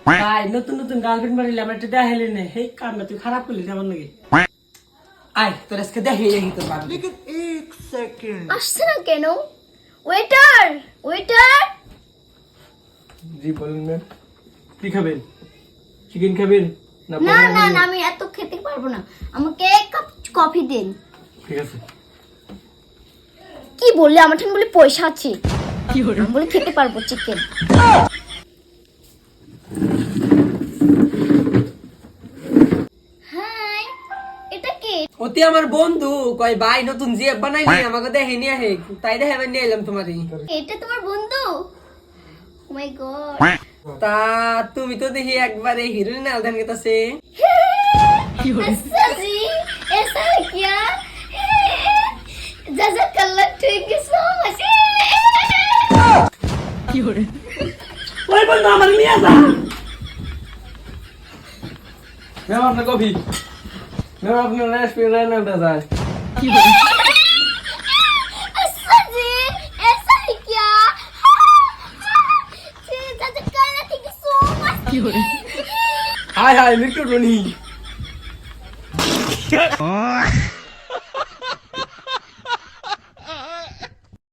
ভাই নতুন নতুন গার্লফ্রেন্ড বাড়িলে আমার একটা দেখাইলে নে এই কামটা তুই খারাপ করলি কেমন নাকি আয় তোর আজকে দেখাই দেখি তোর বাড়ি लेकिन एक सेकंड আসছে না কেন? ওয়েটার ওয়েটার জি বলুন ম্যাম কি খাবেন চিকেন খাবেন না না না আমি এত খেতে পারবো না, আমাকে এক কাপ কফি দিন। ঠিক আছে কি বললে আমার ঠান বলে পয়সা আছে কি হলো বলে খেতে পারবো চিকেন। হাই এটা কে? ওতে আমার বন্ধু কয় ভাই নতুন জিএফ বানাইলি আমাকে দেখে নিয়ে আহে তাই দেখে নিয়ে এলাম তোমারই। এটা তোমার বন্ধু? ও মাই গড, তা তুমি তো দেখি একবারে হিরোইন না দেন গেতাছে। अच्छा जी ऐसा है क्या? जज़ाकल्लाह थैंक यू सो मच। ওই বন্ধু আমার নিয়ে যা ম্যাম আপনার কফি ম্যাম আপনার রেস্টুরেন্টে যায় अच्छा जी ऐसा है क्या? जी जज़ाकल्लाह thank you so much. Hi hi Litu Tony